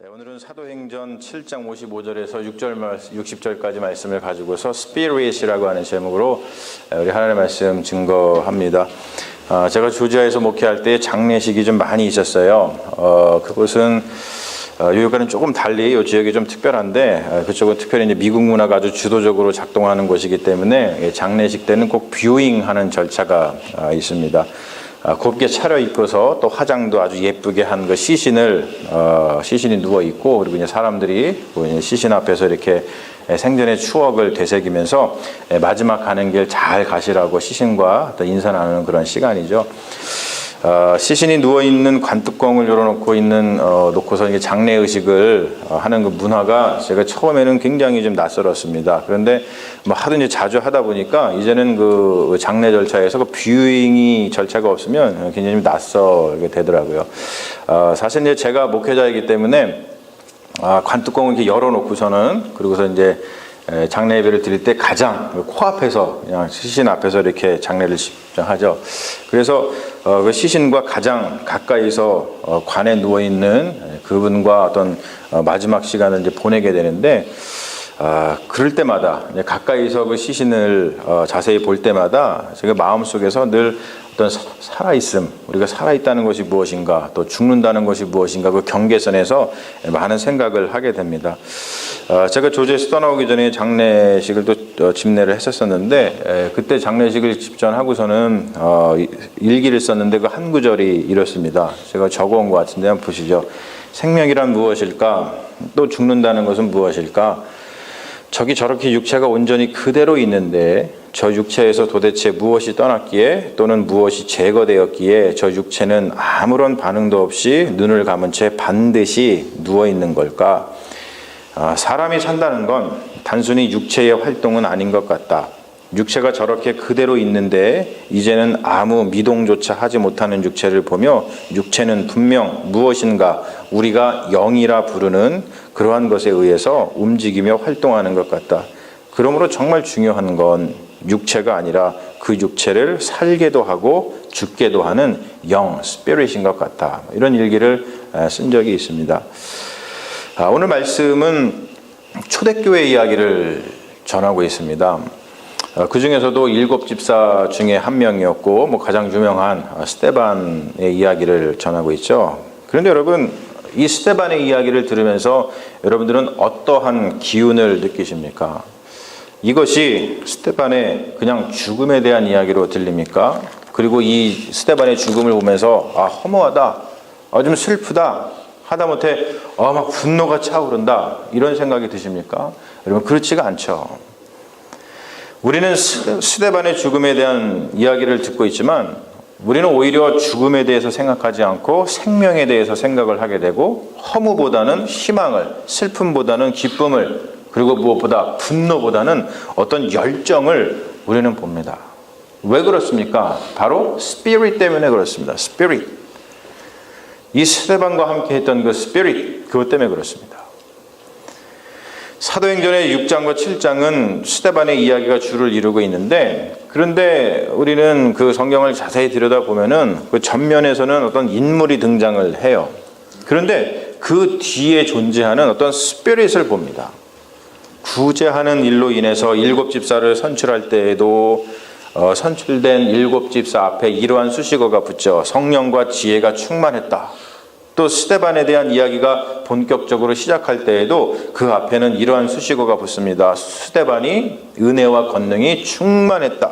네, 오늘은 사도행전 7장 55절에서 60절까지 말씀을 가지고서 스피릿이라고 하는 제목으로 우리 하나님의 말씀 증거합니다. 제가 조지아에서 목회할 때 장례식이 좀 많이 있었어요. 그곳은 유효과는 조금 달리 이 지역이 좀 특별한데, 그쪽은 특별히 이제 미국 문화가 아주 주도적으로 작동하는 곳이기 때문에 장례식 때는 꼭 뷰잉하는 절차가 있습니다. 곱게 차려입고서 또 화장도 아주 예쁘게 한 그 시신이 누워 있고, 그리고 이제 사람들이 시신 앞에서 이렇게 생전의 추억을 되새기면서 마지막 가는 길 잘 가시라고 시신과 또 인사 나누는 그런 시간이죠. 시신이 누워 있는 관뚜껑을 열어놓고 놓고서 이제 장례 의식을 하는 그 문화가 제가 처음에는 굉장히 좀 낯설었습니다. 그런데 뭐 하도 이제 자주 하다 보니까 이제는 그 장례 절차에서 그 뷰잉이 절차가 없으면 굉장히 좀 낯설게 되더라고요. 사실 이제 제가 목회자이기 때문에 관뚜껑을 이렇게 열어놓고서는, 그리고서 이제 장례 예배를 드릴 때 가장 코앞에서, 그냥 시신 앞에서 이렇게 장례를 집행하죠. 그래서 그 시신과 가장 가까이서 관에 누워 있는 그분과 어떤 마지막 시간을 이제 보내게 되는데, 그럴 때마다 가까이서 그 시신을 자세히 볼 때마다 제가 마음속에서 늘 어떤 살아있음, 우리가 살아있다는 것이 무엇인가, 또 죽는다는 것이 무엇인가, 그 경계선에서 많은 생각을 하게 됩니다. 제가 조지에서 떠나오기 전에 장례식을 또 집례를 했었는데, 그때 장례식을 집전하고서는 일기를 썼는데 그 한 구절이 이렇습니다. 제가 적어온 것 같은데 한번 보시죠. 생명이란 무엇일까? 또 죽는다는 것은 무엇일까? 저기 저렇게 육체가 온전히 그대로 있는데 저 육체에서 도대체 무엇이 떠났기에, 또는 무엇이 제거되었기에 저 육체는 아무런 반응도 없이 눈을 감은 채 반드시 누워있는 걸까? 사람이 산다는 건 단순히 육체의 활동은 아닌 것 같다. 육체가 저렇게 그대로 있는데 이제는 아무 미동조차 하지 못하는 육체를 보며, 육체는 분명 무엇인가 우리가 영이라 부르는 그러한 것에 의해서 움직이며 활동하는 것 같다. 그러므로 정말 중요한 건 육체가 아니라 그 육체를 살게도 하고 죽게도 하는 영, 스피릿인 것 같다. 이런 일기를 쓴 적이 있습니다. 오늘 말씀은 초대교회 이야기를 전하고 있습니다. 그 중에서도 7 집사 중에 한 명이었고, 가장 유명한 스데반의 이야기를 전하고 있죠. 그런데 여러분, 이 스데반의 이야기를 들으면서 여러분들은 어떠한 기운을 느끼십니까? 이것이 스데반의 그냥 죽음에 대한 이야기로 들립니까? 그리고 이 스데반의 죽음을 보면서 허무하다, 좀 슬프다, 하다못해 막 분노가 차오른다, 이런 생각이 드십니까? 여러분, 그렇지가 않죠. 우리는 스데반의 죽음에 대한 이야기를 듣고 있지만, 우리는 오히려 죽음에 대해서 생각하지 않고 생명에 대해서 생각을 하게 되고, 허무보다는 희망을, 슬픔보다는 기쁨을, 그리고 무엇보다 분노보다는 어떤 열정을 우리는 봅니다. 왜 그렇습니까? 바로 스피릿 때문에 그렇습니다. 스피릿. 이 스데반과 함께 했던 그 스피릿, 그것 때문에 그렇습니다. 사도행전의 6장과 7장은 스데반의 이야기가 주를 이루고 있는데, 그런데 우리는 그 성경을 자세히 들여다보면은 그 전면에서는 어떤 인물이 등장을 해요. 그런데 그 뒤에 존재하는 어떤 스피릿을 봅니다. 구제하는 일로 인해서 7 집사를 선출할 때에도 선출된 7 집사 앞에 이러한 수식어가 붙죠. 성령과 지혜가 충만했다. 또 스데반에 대한 이야기가 본격적으로 시작할 때에도 그 앞에는 이러한 수식어가 붙습니다. 스데반이 은혜와 권능이 충만했다.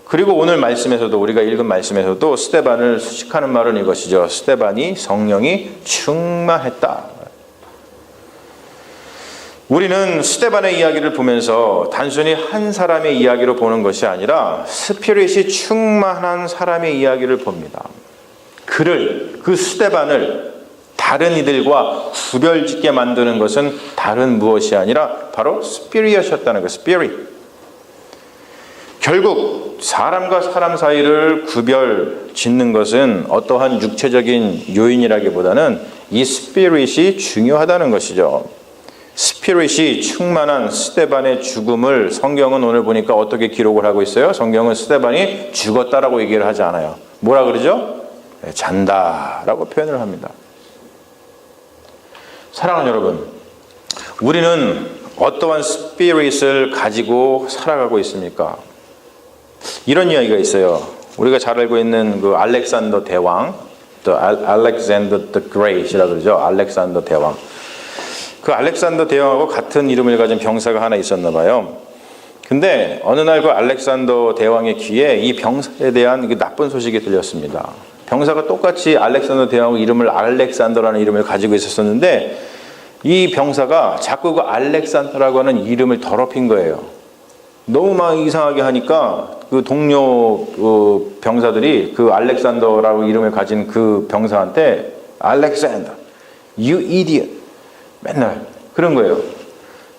그리고 오늘 말씀에서도, 우리가 읽은 말씀에서도 스데반을 수식하는 말은 이것이죠. 스데반이 성령이 충만했다. 우리는 스데반의 이야기를 보면서 단순히 한 사람의 이야기로 보는 것이 아니라 스피릿이 충만한 사람의 이야기를 봅니다. 그 스데반을 다른 이들과 구별짓게 만드는 것은 다른 무엇이 아니라 바로 스피릿이었다는 것, 스피릿. 결국 사람과 사람 사이를 구별짓는 것은 어떠한 육체적인 요인이라기보다는 이 스피릿이 중요하다는 것이죠. 스피릿이 충만한 스데반의 죽음을 성경은 오늘 보니까 어떻게 기록을 하고 있어요? 성경은 스데반이 죽었다라고 얘기를 하지 않아요. 뭐라 그러죠? 잔다라고 표현을 합니다. 사랑하는 여러분, 우리는 어떠한 스피릿을 가지고 살아가고 있습니까? 이런 이야기가 있어요. 우리가 잘 알고 있는 그 알렉산더 대왕, 또 알렉산더 the Great이라고 그러죠. 알렉산더 대왕. 그 알렉산더 대왕하고 같은 이름을 가진 병사가 하나 있었나 봐요. 근데 어느 날 그 알렉산더 대왕의 귀에 이 병사에 대한 그 나쁜 소식이 들렸습니다. 병사가 똑같이 알렉산더 대왕 이름을 알렉산더라는 이름을 가지고 있었는데 이 병사가 자꾸 그 알렉산더라고 하는 이름을 더럽힌 거예요. 너무 막 이상하게 하니까 그 동료 병사들이 그 알렉산더라고 이름을 가진 그 병사한테 알렉산더, you idiot 맨날 그런 거예요.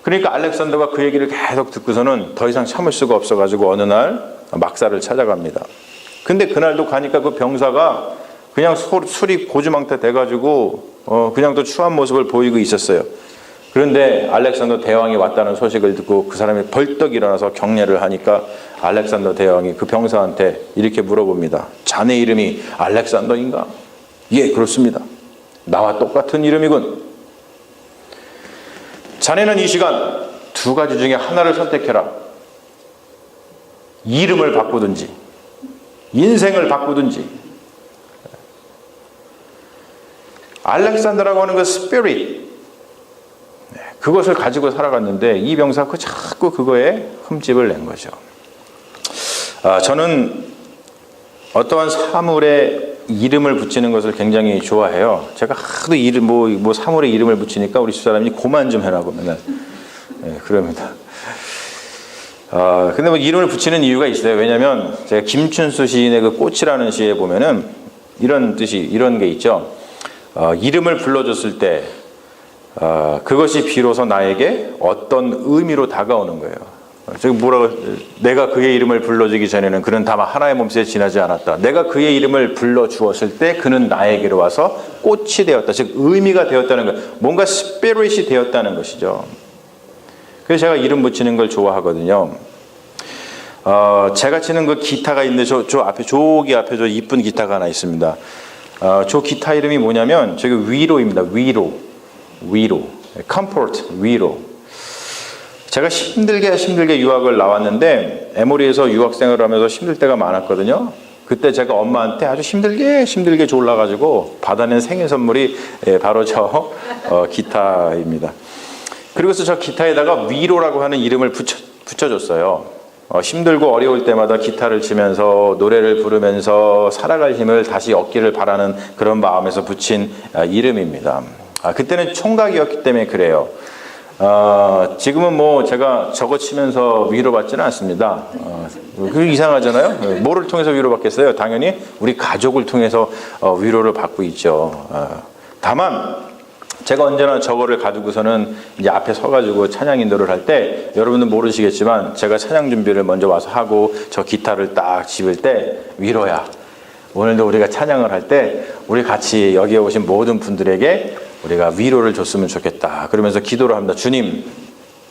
그러니까 알렉산더가 그 얘기를 계속 듣고서는 더 이상 참을 수가 없어가지고 어느 날 막사를 찾아갑니다. 근데 그날도 가니까 그 병사가 그냥 술이 고주망태 돼가지고 그냥 또 추한 모습을 보이고 있었어요. 그런데 알렉산더 대왕이 왔다는 소식을 듣고 그 사람이 벌떡 일어나서 경례를 하니까 알렉산더 대왕이 그 병사한테 이렇게 물어봅니다. 자네 이름이 알렉산더인가? 예, 그렇습니다. 나와 똑같은 이름이군. 자네는 이 시간 두 가지 중에 하나를 선택해라. 이름을 바꾸든지 인생을 바꾸든지. 알렉산더라고 하는 그 스피릿, 그것을 가지고 살아갔는데 이 병사가 자꾸 그거에 흠집을 낸 거죠. 저는 어떠한 사물에 이름을 붙이는 것을 굉장히 좋아해요. 제가 하도 사물에 이름을 붙이니까 우리 집사람이 고만 좀 해라고 맨날 그럽니다. 근데 뭐 이름을 붙이는 이유가 있어요. 왜냐면 제가 김춘수 시인의 그 꽃이라는 시에 보면은 이런 뜻이, 이런 게 있죠. 이름을 불러줬을 때 그것이 비로소 나에게 어떤 의미로 다가오는 거예요. 저기 뭐라고, 내가 그의 이름을 불러주기 전에는 그는 다만 하나의 몸새에 지나지 않았다. 내가 그의 이름을 불러주었을 때 그는 나에게로 와서 꽃이 되었다. 즉 의미가 되었다는 거예요. 뭔가 스피릿이 되었다는 것이죠. 그래서 제가 이름 붙이는 걸 좋아하거든요. 제가 치는 그 기타가 있는데 저기 앞에 저 이쁜 기타가 하나 있습니다. 저 기타 이름이 뭐냐면 저기 위로입니다. 위로. comfort, 위로. 제가 힘들게 유학을 나왔는데 에모리에서 유학생을 하면서 힘들 때가 많았거든요. 그때 제가 엄마한테 아주 힘들게 졸라가지고 받아낸 생일 선물이 바로 저 기타입니다. 그리고서 저 기타에다가 위로라고 하는 이름을 붙여줬어요. 힘들고 어려울 때마다 기타를 치면서 노래를 부르면서 살아갈 힘을 다시 얻기를 바라는 그런 마음에서 붙인 이름입니다. 그때는 총각이었기 때문에 그래요. 지금은 뭐 제가 저거 치면서 위로받지는 않습니다. 그 이상하잖아요. 뭐를 통해서 위로받겠어요? 당연히 우리 가족을 통해서 위로를 받고 있죠. 다만 제가 언제나 저거를 가지고서는 이제 앞에 서가지고 찬양 인도를 할 때 여러분은 모르시겠지만 제가 찬양 준비를 먼저 와서 하고 저 기타를 딱 집을 때 위로야. 오늘도 우리가 찬양을 할 때 우리 같이 여기에 오신 모든 분들에게 우리가 위로를 줬으면 좋겠다. 그러면서 기도를 합니다. 주님,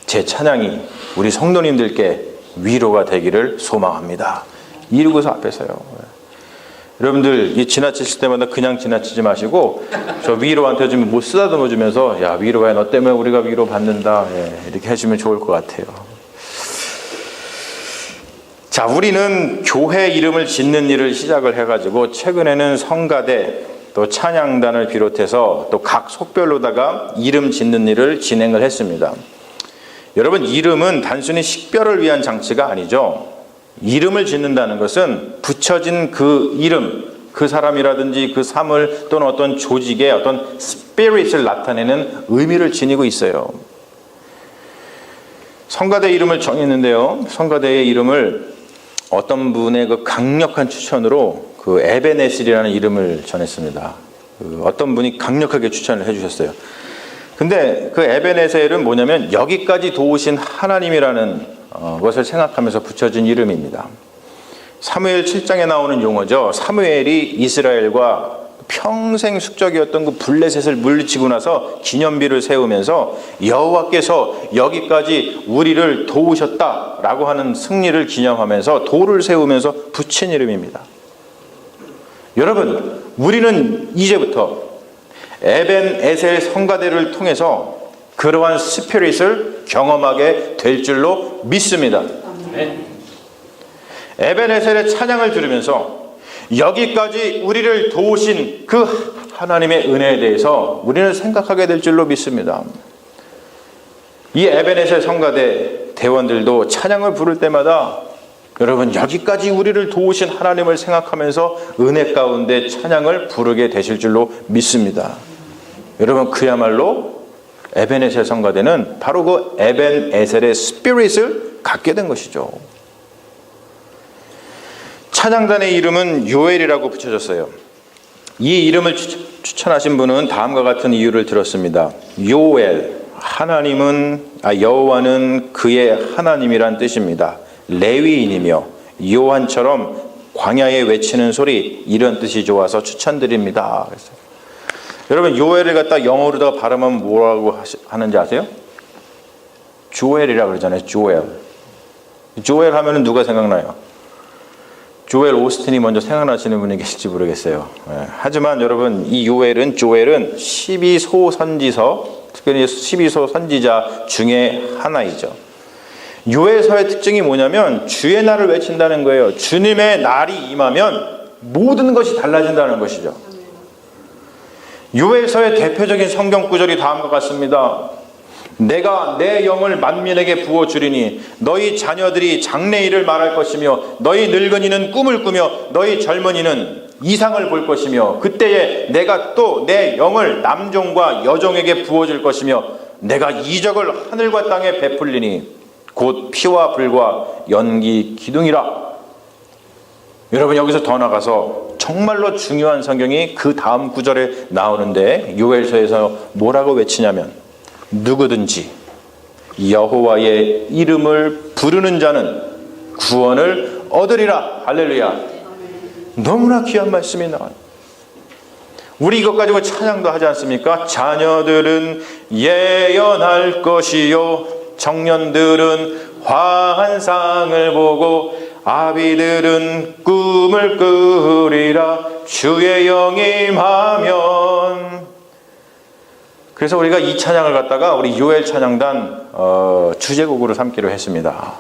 제 찬양이 우리 성도님들께 위로가 되기를 소망합니다. 이러고서 앞에 서요. 여러분들 이 지나치실 때마다 그냥 지나치지 마시고 저 위로한테 좀 뭐 쓰다듬어 주면서 야 위로야 너 때문에 우리가 위로 받는다 이렇게 해주면 좋을 것 같아요. 자, 우리는 교회 이름을 짓는 일을 시작을 해가지고 최근에는 성가대 또 찬양단을 비롯해서 또 각 속별로다가 이름 짓는 일을 진행을 했습니다. 여러분, 이름은 단순히 식별을 위한 장치가 아니죠. 이름을 짓는다는 것은 붙여진 그 이름, 그 사람이라든지 그 사물 또는 어떤 조직의 어떤 스피릿을 나타내는 의미를 지니고 있어요. 성가대 이름을 정했는데요. 성가대의 이름을 어떤 분의 그 강력한 추천으로 그 에베네셀이라는 이름을 전했습니다. 어떤 분이 강력하게 추천을 해주셨어요. 근데 그 에베네셀은 뭐냐면 여기까지 도우신 하나님이라는 것을 생각하면서 붙여진 이름입니다. 사무엘 7장에 나오는 용어죠. 사무엘이 이스라엘과 평생 숙적이었던 그 블레셋을 물리치고 나서 기념비를 세우면서 여호와께서 여기까지 우리를 도우셨다라고 하는 승리를 기념하면서 돌을 세우면서 붙인 이름입니다. 여러분, 우리는 이제부터 에벤에셀 성가대를 통해서 그러한 스피릿을 경험하게 될 줄로 믿습니다. 에벤에셀의 찬양을 들으면서 여기까지 우리를 도우신 그 하나님의 은혜에 대해서 우리는 생각하게 될 줄로 믿습니다. 이 에벤에셀 성가대 대원들도 찬양을 부를 때마다 여러분 여기까지 우리를 도우신 하나님을 생각하면서 은혜 가운데 찬양을 부르게 되실 줄로 믿습니다. 여러분 그야말로 에벤에셀 성가대는 바로 그 에벤에셀의 스피릿을 갖게 된 것이죠. 찬양단의 이름은 요엘이라고 붙여졌어요. 이 이름을 추천하신 분은 다음과 같은 이유를 들었습니다. 요엘, 여호와는 그의 하나님이란 뜻입니다. 레위인이며 요한처럼 광야에 외치는 소리, 이런 뜻이 좋아서 추천드립니다. 그랬어요. 여러분 요엘을 갖다 영어로다가 발음하면 뭐라고 하는지 아세요? 조엘이라고 그러잖아요. 조엘. 조엘 하면은 누가 생각나요? 조엘 오스틴이 먼저 생각나시는 분이 계실지 모르겠어요. 하지만 여러분 이 조엘은 12소 선지서, 특별히 12소 선지자 중에 하나이죠. 요엘서의 특징이 뭐냐면 주의 날을 외친다는 거예요. 주님의 날이 임하면 모든 것이 달라진다는 것이죠. 요엘서의 대표적인 성경 구절이 다음과 같습니다. 내가 내 영을 만민에게 부어주리니 너희 자녀들이 장래일을 말할 것이며 너희 늙은이는 꿈을 꾸며 너희 젊은이는 이상을 볼 것이며 그때에 내가 또 내 영을 남종과 여종에게 부어줄 것이며 내가 이적을 하늘과 땅에 베풀리니 곧 피와 불과 연기 기둥이라. 여러분 여기서 더 나가서 정말로 중요한 성경이 그 다음 구절에 나오는데 요엘서에서 뭐라고 외치냐면 누구든지 여호와의 이름을 부르는 자는 구원을 얻으리라. 할렐루야. 너무나 귀한 말씀이 나와요. 우리 이것 가지고 찬양도 하지 않습니까? 자녀들은 예언할 것이요 청년들은 환상을 보고 아비들은 꿈을 꾸리라. 주의 영이 임하면. 그래서 우리가 이 찬양을 갖다가 우리 요엘 찬양단 주제곡으로 삼기로 했습니다.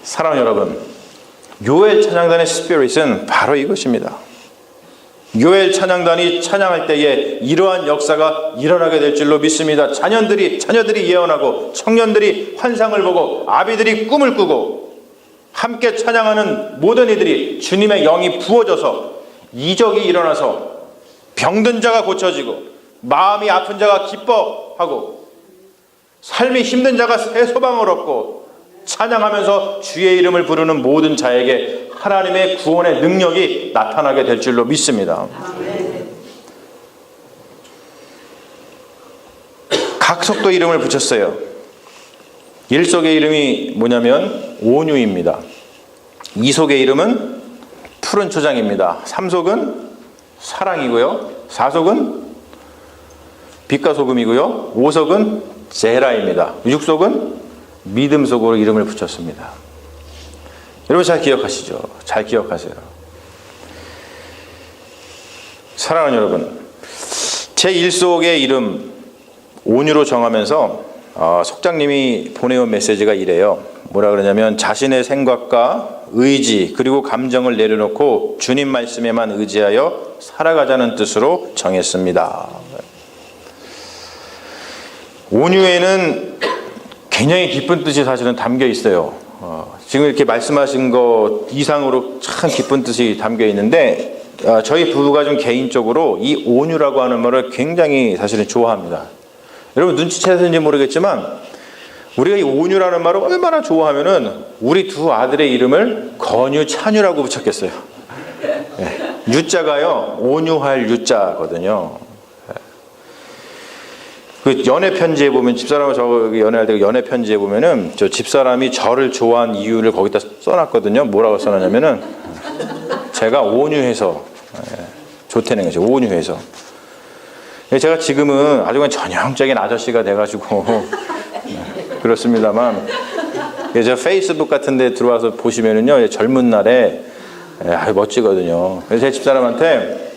사랑하는 여러분, 요엘 찬양단의 스피릿은 바로 이것입니다. 요엘 찬양단이 찬양할 때에 이러한 역사가 일어나게 될 줄로 믿습니다. 자녀들이 예언하고 청년들이 환상을 보고 아비들이 꿈을 꾸고 함께 찬양하는 모든 이들이 주님의 영이 부어져서 이적이 일어나서 병든 자가 고쳐지고 마음이 아픈 자가 기뻐하고 삶이 힘든 자가 새 소망을 얻고 찬양하면서 주의 이름을 부르는 모든 자에게 하나님의 구원의 능력이 나타나게 될 줄로 믿습니다. 각석도 이름을 붙였어요. 1속의 이름이 뭐냐면 온유입니다. 2속의 이름은 푸른 초장입니다. 3속은 사랑이고요. 4속은 빛과 소금이고요. 5속은 제라입니다. 6속은 믿음 속으로 이름을 붙였습니다. 여러분 잘 기억하시죠? 잘 기억하세요. 사랑하는 여러분, 제1속의 이름 온유로 정하면서 속장님이 보내온 메시지가 이래요. 뭐라 그러냐면 자신의 생각과 의지 그리고 감정을 내려놓고 주님 말씀에만 의지하여 살아가자는 뜻으로 정했습니다. 온유에는 굉장히 깊은 뜻이 사실은 담겨 있어요. 지금 이렇게 말씀하신 것 이상으로 참 깊은 뜻이 담겨 있는데 저희 부부가 좀 개인적으로 이 온유라고 하는 말을 굉장히 사실은 좋아합니다. 여러분 눈치채셨는지 모르겠지만 우리가 이 온유라는 말을 얼마나 좋아하면은 우리 두 아들의 이름을 건유, 찬유라고 붙였겠어요. 네. 유자가요 온유할 유자거든요. 그 연애 편지에 보면 집사람과 저 연애할 때 연애 편지에 보면은 저 집사람이 저를 좋아한 이유를 거기다 써놨거든요. 뭐라고 써놨냐면은 제가 온유해서 좋다는 거죠. 온유해서. 제가 지금은 아주 그냥 전형적인 아저씨가 돼가지고 그렇습니다만 저 페이스북 같은 데 들어와서 보시면은요 젊은 날에 아주 멋지거든요. 그래서 제 집사람한테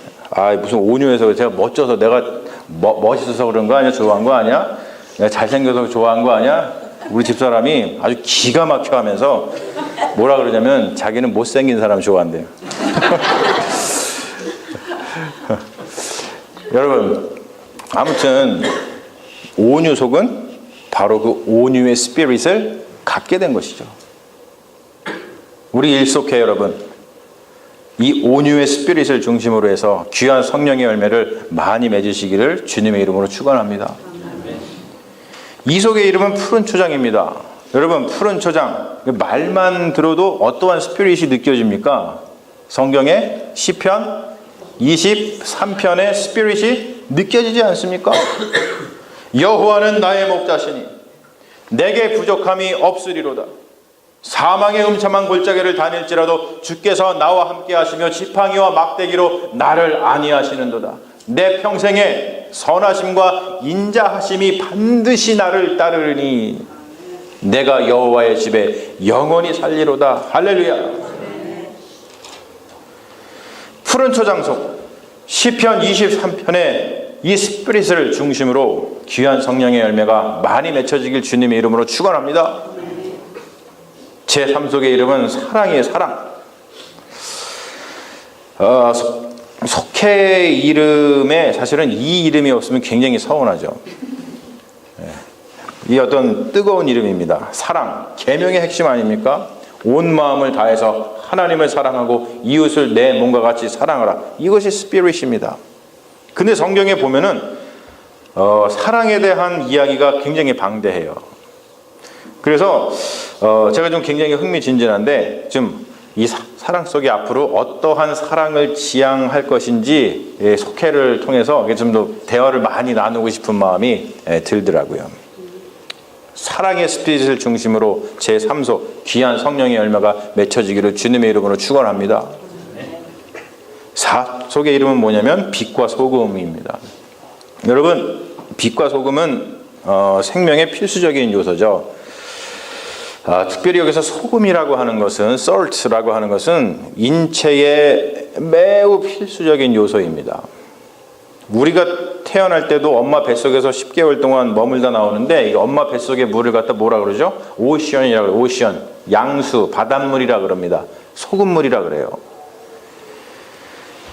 무슨 온유해서 제가 멋져서 내가 멋있어서 그런 거 아니야? 좋아한 거 아니야? 내가 잘생겨서 좋아한 거 아니야? 우리 집사람이 아주 기가 막혀 하면서 뭐라 그러냐면 자기는 못생긴 사람 좋아한대요. 여러분, 아무튼 온유 속은 바로 그 온유의 스피릿을 갖게 된 것이죠. 우리 일속회 여러분, 이 온유의 스피릿을 중심으로 해서 귀한 성령의 열매를 많이 맺으시기를 주님의 이름으로 축원합니다. 이속의 이름은 푸른 초장입니다. 여러분, 푸른 초장, 말만 들어도 어떠한 스피릿이 느껴집니까? 성경의 시편 23편의 스피릿이 느껴지지 않습니까? 여호와는 나의 목자시니 내게 부족함이 없으리로다. 사망의 음침한 골짜기를 다닐지라도 주께서 나와 함께 하시며 지팡이와 막대기로 나를 안위하시는도다. 내 평생에 선하심과 인자하심이 반드시 나를 따르니 내가 여호와의 집에 영원히 살리로다. 할렐루야. 푸른 초장속 시편 23편의 이 스피릿을 중심으로 귀한 성령의 열매가 많이 맺혀지길 주님의 이름으로 축원합니다. 제 3속의 이름은 사랑이에요. 사랑. 속해 이름에 사실은 이 이름이 없으면 굉장히 서운하죠. 이 어떤 뜨거운 이름입니다. 사랑, 계명의 핵심 아닙니까? 온 마음을 다해서 하나님을 사랑하고 이웃을 내 몸과 같이 사랑하라. 이것이 스피릿입니다. 근데 성경에 보면은 사랑에 대한 이야기가 굉장히 방대해요. 그래서 제가 좀 굉장히 흥미진진한데 좀 이 사랑 속에 앞으로 어떠한 사랑을 지향할 것인지 속회를 통해서 좀 더 대화를 많이 나누고 싶은 마음이 들더라고요. 사랑의 스피릿을 중심으로 제3속 귀한 성령의 열매가 맺혀지기를 주님의 이름으로 축원합니다. 4속의 이름은 뭐냐면 빛과 소금입니다. 여러분, 빛과 소금은 생명의 필수적인 요소죠. 특별히 여기서 소금이라고 하는 것은, salt라고 하는 것은 인체의 매우 필수적인 요소입니다. 우리가 태어날 때도 엄마 뱃속에서 10개월 동안 머물다 나오는데 이 엄마 뱃속의 물을 갖다 뭐라 그러죠? 오션이라고 그래요. 오션, 양수, 바닷물이라 그럽니다. 소금물이라 그래요.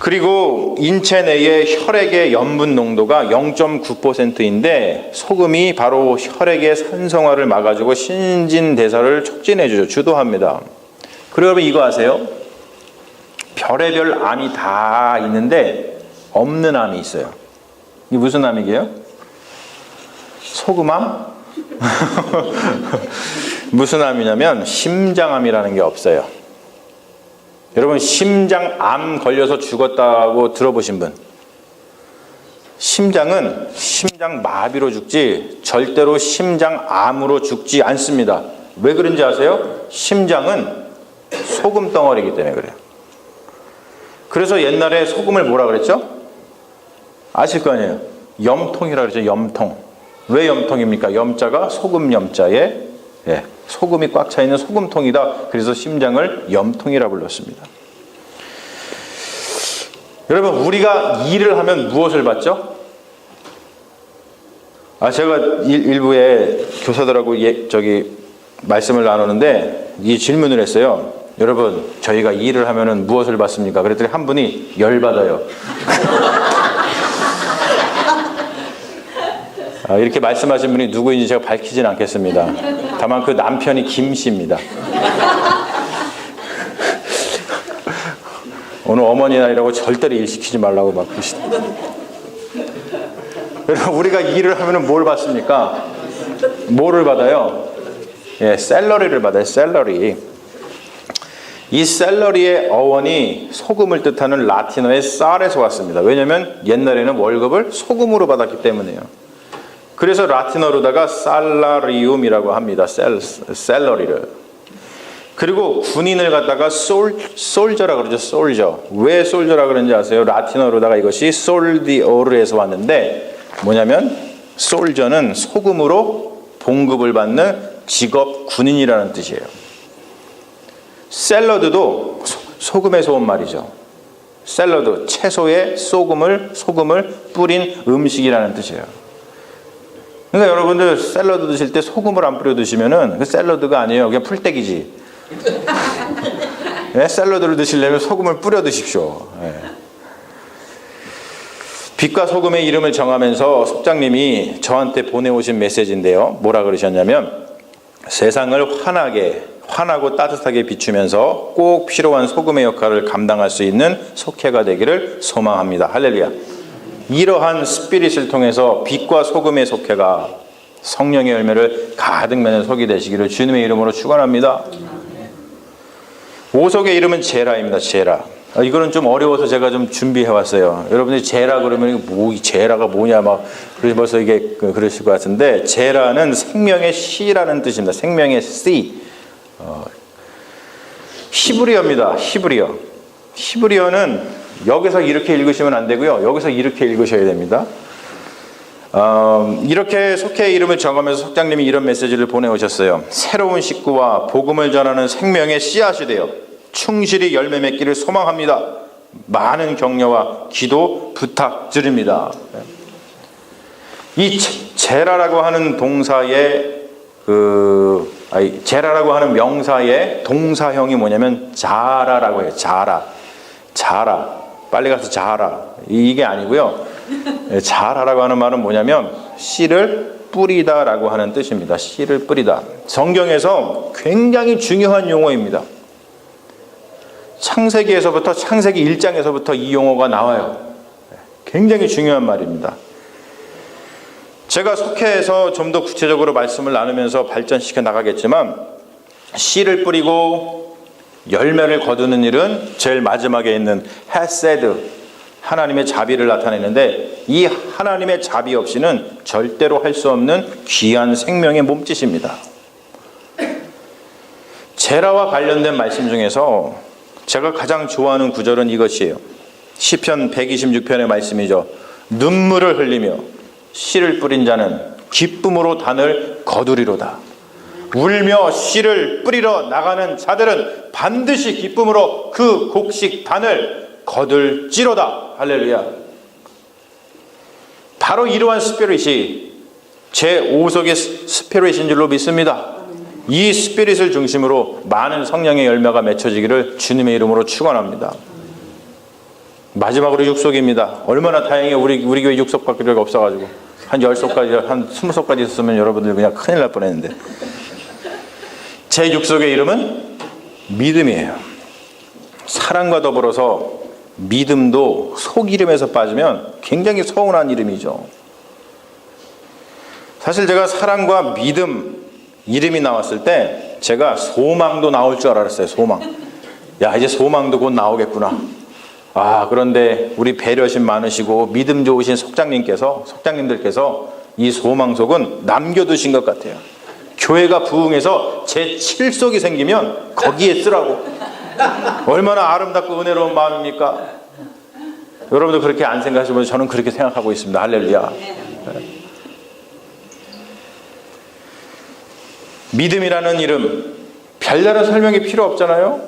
그리고 인체 내의 혈액의 염분 농도가 0.9%인데 소금이 바로 혈액의 산성화를 막아주고 신진대사를 촉진해주죠. 주도합니다. 그리고 여러분 이거 아세요? 별의별 암이 다 있는데 없는 암이 있어요. 이게 무슨 암이게요? 소금암? 무슨 암이냐면 심장암이라는 게 없어요. 여러분 심장암 걸려서 죽었다고 들어보신 분? 심장은 심장마비로 죽지 절대로 심장암으로 죽지 않습니다. 왜 그런지 아세요? 심장은 소금 덩어리이기 때문에 그래요. 그래서 옛날에 소금을 뭐라 그랬죠? 아실 거 아니에요? 염통이라 그러죠. 염통. 왜 염통입니까? 염자가 소금 염자에 소금이 꽉 차 있는 소금통이다. 그래서 심장을 염통이라 불렀습니다. 여러분 우리가 일을 하면 무엇을 받죠? 제가 일부에 교사들하고 말씀을 나누는데 이 질문을 했어요. 여러분 저희가 일을 하면은 무엇을 받습니까? 그랬더니 한 분이 열 받아요. 이렇게 말씀하신 분이 누구인지 제가 밝히진 않겠습니다. 다만 그 남편이 김 씨입니다. 오늘 어머니 날이라고 절대로 일 시키지 말라고 막 그러시더라고요. 여러분 우리가 일을 하면 뭘 받습니까? 뭐를 받아요? 샐러리를 받아요. 샐러리. 이 샐러리의 어원이 소금을 뜻하는 라틴어의 쌀에서 왔습니다. 왜냐하면 옛날에는 월급을 소금으로 받았기 때문에요. 그래서 라틴어로다가 살라리움이라고 합니다. 샐러리를. 그리고 군인을 갖다가 솔저라 그러죠. 솔저. 왜 솔저라 그런지 아세요? 라틴어로다가 이것이 솔디오르에서 왔는데 뭐냐면 솔저는 소금으로 봉급을 받는 직업 군인이라는 뜻이에요. 샐러드도 소금에서 온 말이죠. 샐러드, 채소에 소금을 뿌린 음식이라는 뜻이에요. 그러니까 여러분들 샐러드 드실 때 소금을 안 뿌려 드시면은 그 샐러드가 아니에요. 그냥 풀떼기지. 네, 샐러드를 드시려면 소금을 뿌려 드십시오. 네. 빛과 소금의 이름을 정하면서 속장님이 저한테 보내오신 메시지인데요. 뭐라 그러셨냐면, 세상을 환하고 따뜻하게 비추면서 꼭 필요한 소금의 역할을 감당할 수 있는 속회가 되기를 소망합니다. 할렐루야. 이러한 스피릿을 통해서 빛과 소금의 속회가 성령의 열매를 가득 맺는 속이 되시기를 주님의 이름으로 축원합니다. 오속의 이름은 제라입니다. 제라. 이거는 좀 어려워서 제가 좀 준비해 왔어요. 여러분들이 제라 그러면 제라가 뭐냐 막 벌써 이게 그러실 것 같은데, 제라는 생명의 씨라는 뜻입니다. 생명의 씨. 히브리어입니다. 히브리어는 여기서 이렇게 읽으시면 안 되고요. 여기서 이렇게 읽으셔야 됩니다. 이렇게 속회의 이름을 정하면서 속장님이 이런 메시지를 보내오셨어요. 새로운 식구와 복음을 전하는 생명의 씨앗이 되어 충실히 열매 맺기를 소망합니다. 많은 격려와 기도 부탁드립니다. 이 제라라고 하는 제라라고 하는 명사의 동사형이 뭐냐면 자라라고 해요. 자라. 빨리 가서 자라. 이게 아니고요. 자라라고 하는 말은 뭐냐면 씨를 뿌리다라고 하는 뜻입니다. 씨를 뿌리다. 성경에서 굉장히 중요한 용어입니다. 창세기 1장에서부터 이 용어가 나와요. 굉장히 중요한 말입니다. 제가 속회에서 좀 더 구체적으로 말씀을 나누면서 발전시켜 나가겠지만, 씨를 뿌리고 열매를 거두는 일은 제일 마지막에 있는 헤세드, 하나님의 자비를 나타내는데, 이 하나님의 자비 없이는 절대로 할 수 없는 귀한 생명의 몸짓입니다. 제라와 관련된 말씀 중에서 제가 가장 좋아하는 구절은 이것이에요. 시편 126편의 말씀이죠. 눈물을 흘리며 씨를 뿌린 자는 기쁨으로 단을 거두리로다. 울며 씨를 뿌리러 나가는 자들은 반드시 기쁨으로 그 곡식 단을 거둘지로다. 할렐루야. 바로 이러한 스피릿이 제 5속의 스피릿인 줄로 믿습니다. 이 스피릿을 중심으로 많은 성령의 열매가 맺혀지기를 주님의 이름으로 축원합니다. 마지막으로 육속입니다. 얼마나 다행이에요. 우리 교회 육속밖에 없어가지고 한 10속까지 한 20속까지 있었으면 여러분들 그냥 큰일 날 뻔했는데, 제 육속의 이름은 믿음이에요. 사랑과 더불어서 믿음도 속 이름에서 빠지면 굉장히 서운한 이름이죠. 사실 제가 사랑과 믿음 이름이 나왔을 때 제가 소망도 나올 줄 알았어요. 소망. 야, 이제 소망도 곧 나오겠구나. 그런데 우리 배려심 많으시고 믿음 좋으신 속장님들께서 이 소망속은 남겨두신 것 같아요. 교회가 부흥해서 제7속이 생기면 거기에 쓰라고. 얼마나 아름답고 은혜로운 마음입니까? 여러분도 그렇게 안 생각하시면 저는 그렇게 생각하고 있습니다. 할렐루야. 믿음이라는 이름, 별다른 설명이 필요 없잖아요.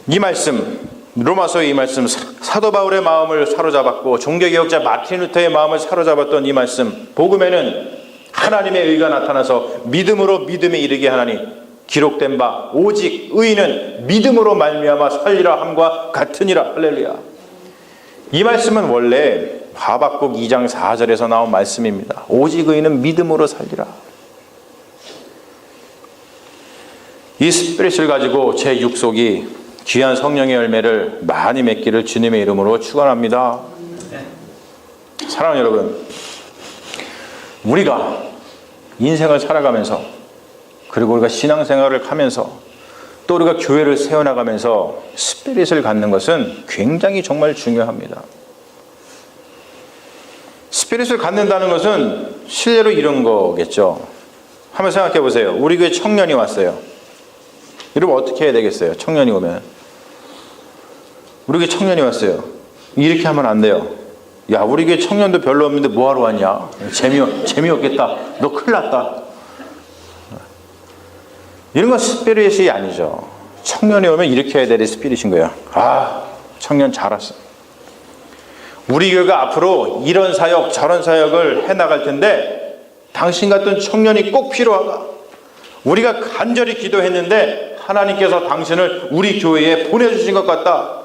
이 말씀, 로마서의 이 말씀, 사도 바울의 마음을 사로잡았고 종교개혁자 마틴 루터의 마음을 사로잡았던 이 말씀, 복음에는 하나님의 의가 나타나서 믿음으로 믿음에 이르게 하나니 기록된 바 오직 의인은 믿음으로 말미암아 살리라 함과 같으니라. 할렐루야. 이 말씀은 원래 하박국 2장 4절에서 나온 말씀입니다. 오직 의인은 믿음으로 살리라. 이 스피릿을 가지고 제 육속이 귀한 성령의 열매를 많이 맺기를 주님의 이름으로 축원합니다. 사랑하는 여러분, 우리가 인생을 살아가면서, 그리고 우리가 신앙생활을 하면서, 또 우리가 교회를 세워나가면서 스피릿을 갖는 것은 굉장히 정말 중요합니다. 스피릿을 갖는다는 것은 실례로 이런 거겠죠. 한번 생각해 보세요. 우리 교회 청년이 왔어요. 여러분 어떻게 해야 되겠어요? 청년이 오면, 우리 교회 청년이 왔어요. 이렇게 하면 안 돼요. 야, 우리 교회 청년도 별로 없는데 뭐하러 왔냐? 재미없겠다. 너 큰일 났다. 이런 건 스피릿이 아니죠. 청년이 오면 이렇게 해야 될 스피릿인 거예요. 청년 잘 왔어. 우리 교회가 앞으로 이런 사역 저런 사역을 해나갈 텐데 당신 같은 청년이 꼭 필요하다. 우리가 간절히 기도했는데 하나님께서 당신을 우리 교회에 보내주신 것 같다.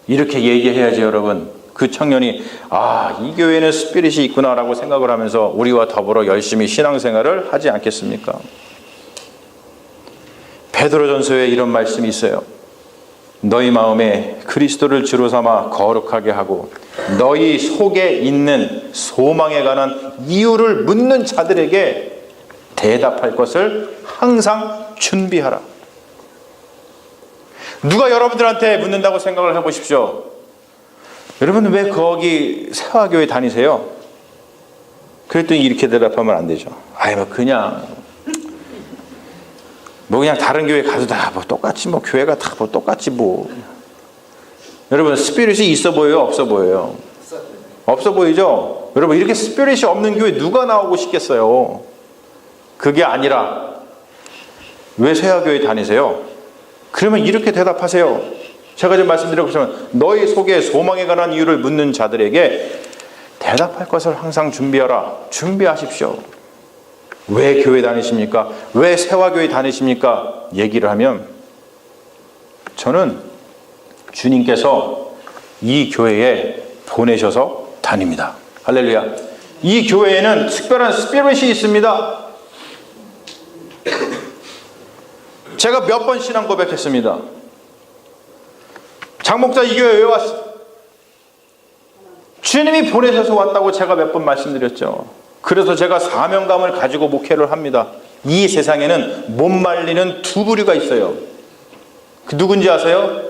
이렇게 얘기해야지 여러분. 그 청년이 이 교회에는 스피릿이 있구나라고 생각을 하면서 우리와 더불어 열심히 신앙생활을 하지 않겠습니까? 베드로전서에 이런 말씀이 있어요. 너희 마음에 그리스도를 주로 삼아 거룩하게 하고 너희 속에 있는 소망에 관한 이유를 묻는 자들에게 대답할 것을 항상 준비하라. 누가 여러분들한테 묻는다고 생각을 해보십시오. 여러분 왜 거기 세화교회 다니세요? 그랬더니 이렇게 대답하면 안 되죠. 그냥 다른 교회 가도 다 똑같지 교회가 다 똑같지 여러분 스피릿이 있어 보여요? 없어 보여요? 없어 보이죠? 여러분 이렇게 스피릿이 없는 교회 누가 나오고 싶겠어요? 그게 아니라 왜 세화교회 다니세요? 그러면 이렇게 대답하세요. 제가 지금 말씀드렸지만 너희 속에 소망에 관한 이유를 묻는 자들에게 대답할 것을 항상 준비하라. 준비하십시오. 왜 교회 다니십니까? 왜 세화교회 다니십니까? 얘기를 하면 저는 주님께서 이 교회에 보내셔서 다닙니다. 할렐루야. 이 교회에는 특별한 스피릿이 있습니다. 제가 몇 번 신앙 고백했습니다. 장목자 이 교회에 왜 왔어? 주님이 보내셔서 왔다고 제가 몇 번 말씀드렸죠. 그래서 제가 사명감을 가지고 목회를 합니다. 이 세상에는 못 말리는 두 부류가 있어요. 그 누군지 아세요?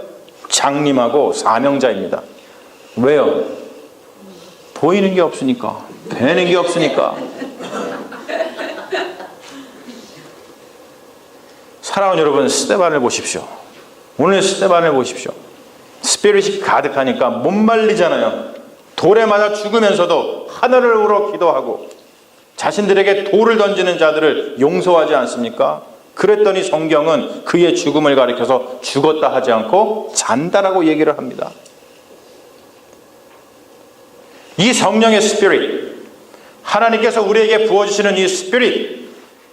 장님하고 사명자입니다. 왜요? 보이는 게 없으니까, 되는 게 없으니까. 사랑하는 여러분, 스데반을 보십시오. 오늘 스데반을 보십시오. 스피릿이 가득하니까 못 말리잖아요. 돌에 맞아 죽으면서도 하늘을 우러 기도하고 자신들에게 돌을 던지는 자들을 용서하지 않습니까? 그랬더니 성경은 그의 죽음을 가리켜서 죽었다 하지 않고 잔다라고 얘기를 합니다. 이 성령의 스피릿, 하나님께서 우리에게 부어주시는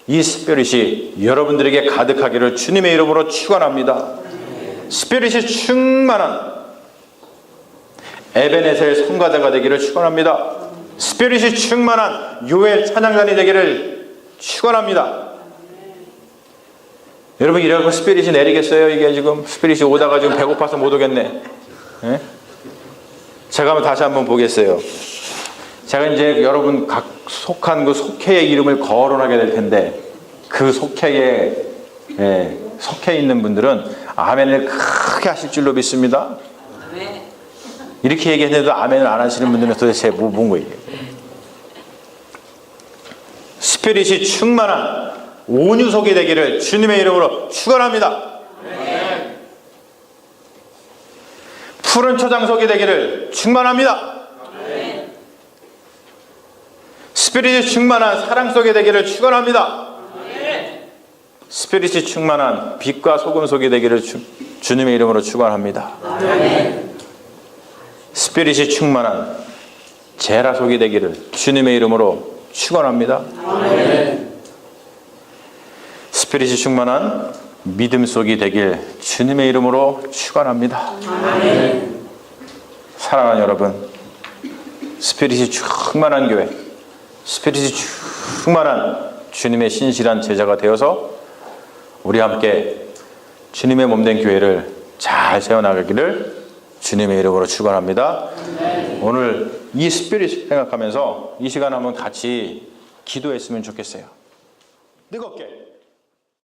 이 스피릿이 여러분들에게 가득하기를 주님의 이름으로 축원합니다. 스피릿이 충만한 에베네셀 성가대가 되기를 축원합니다. 스피릿이 충만한 요엘 찬양단이 되기를 축원합니다. 여러분 이러고 스피릿이 내리겠어요? 이게 지금 스피릿이 오다가 지금 배고파서 못 오겠네. 네? 제가 한번 다시 한번 보겠어요. 제가 이제 여러분 각 속한 그 속회의 이름을 거론하게 될 텐데 그 속회에 속해 있는 분들은 아멘을 크게 하실 줄로 믿습니다. 이렇게 얘기했는데도 아멘을 안 하시는 분들은 도대체 뭔 거예요? 스피릿이 충만한 온유속이 되기를 주님의 이름으로 축원합니다. 푸른 초장속이 되기를 충만합니다. 스피릿이 충만한 사랑 속이 되기를 축원합니다. 스피릿이 충만한 빛과 소금 속이 되기를 주님의 이름으로 축원합니다. 스피릿이 충만한 제라 속이 되기를 주님의 이름으로 축원합니다. 스피릿이 충만한 믿음 속이 되길 주님의 이름으로 축원합니다. 사랑하는 여러분, 스피릿이 충만한 교회, 스피릿이 충만한 주님의 신실한 제자가 되어서 우리 함께 주님의 몸된 교회를 잘 세워나가기를 주님의 이름으로 축원합니다. 오늘 이 스피릿 생각하면서 이 시간 한번 같이 기도했으면 좋겠어요. 뜨겁게.